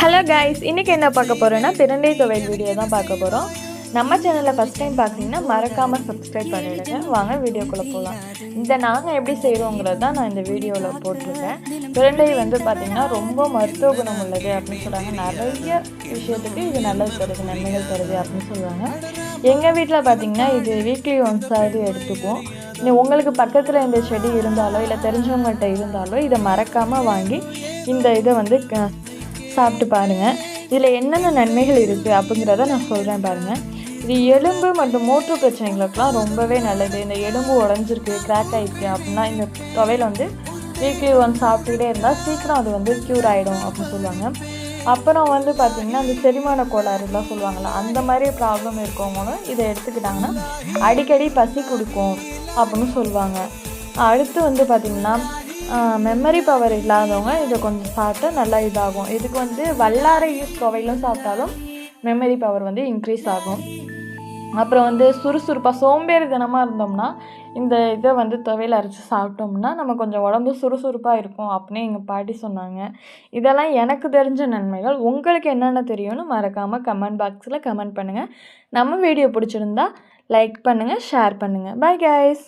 Hello guys, இன்றைக்கி என்ன பார்க்க போகிறோன்னா பிரண்டை துவையல் வீடியோ தான் பார்க்க போகிறோம். நம்ம சேனலில் ஃபஸ்ட் டைம் பார்த்தீங்கன்னா மறக்காமல் சப்ஸ்கிரைப் பண்ணிவிடுங்க. வாங்க வீடியோக்குள்ளே போகலாம். நாங்கள் எப்படி செய்கிறோங்கிறது தான் நான் இந்த வீடியோவில் போட்டிருக்கேன். பிரண்டை பார்த்திங்கன்னா ரொம்ப மருத்துவ குணம் உள்ளது அப்படின்னு சொல்கிறாங்க. நிறைய விஷயத்துக்கு இது நல்லது தருது, நன்மைகள் தருது அப்படின்னு சொல்லுவாங்க. எங்கள் வீட்டில் பார்த்திங்கன்னா இது வீக்லி ஒன்ஸாவது எடுத்துக்குவோம். உங்களுக்கு பக்கத்தில் இந்த செடி இருந்தாலோ இல்லை தெரிஞ்சவங்கள்ட்ட இருந்தாலோ இதை மறக்காமல் வாங்கி இந்த இதை சாப்பிட்டு பாருங்கள். இதில் என்னென்ன நன்மைகள் இருக்குது அப்படிங்கிறத நான் சொல்கிறேன் பாருங்கள். இது எலும்பு மற்றும் மூட்டு பிரச்சனைகளுக்கெலாம் ரொம்பவே நல்லது. இந்த எலும்பு உடஞ்சிருக்கு, கிராக் ஆகிருக்கு அப்படின்னா இந்த துவையல் வீக்லி ஒன்ஸ் சாப்பிட்டுக்கிட்டே இருந்தால் சீக்கிரம் அது க்யூர் ஆகிடும் அப்படின்னு சொல்லுவாங்க. அப்புறம் பார்த்திங்கன்னா அந்த செரிமான கோளாறுலாம் சொல்லுவாங்கள்ல, அந்த மாதிரி ப்ராப்ளம் இருக்கவங்களும் இதை எடுத்துக்கிட்டாங்கன்னா அடிக்கடி பசி கொடுக்கும் அப்படின்னு சொல்லுவாங்க. அடுத்து பார்த்திங்கன்னா மெமரி பவர் இல்லாதவங்க இதை கொஞ்சம் சாப்பிட்டா நல்லா இதாகும். இதுக்கு வல்லாரை துவையலும் சாப்பிட்டாலும் மெமரி பவர் இன்க்ரீஸ் ஆகும். அப்புறம் சுறுசுறுப்பாக சோம்பேறித்தனமாக இருந்தோம்னா இந்த இதை துவையல் அரைச்சி சாப்பிட்டோம்னா நம்ம கொஞ்சம் உடம்பு சுறுசுறுப்பாக இருக்கும் அப்படின்னு எங்கள் பாட்டி சொன்னாங்க. இதெல்லாம் எனக்கு தெரிஞ்ச நன்மைகள். உங்களுக்கு என்னென்ன தெரியும்னு மறக்காமல் கமெண்ட் பாக்ஸில் கமெண்ட் பண்ணுங்கள். நம்ம வீடியோ பிடிச்சிருந்தா லைக் பண்ணுங்கள், ஷேர் பண்ணுங்கள். Bye guys.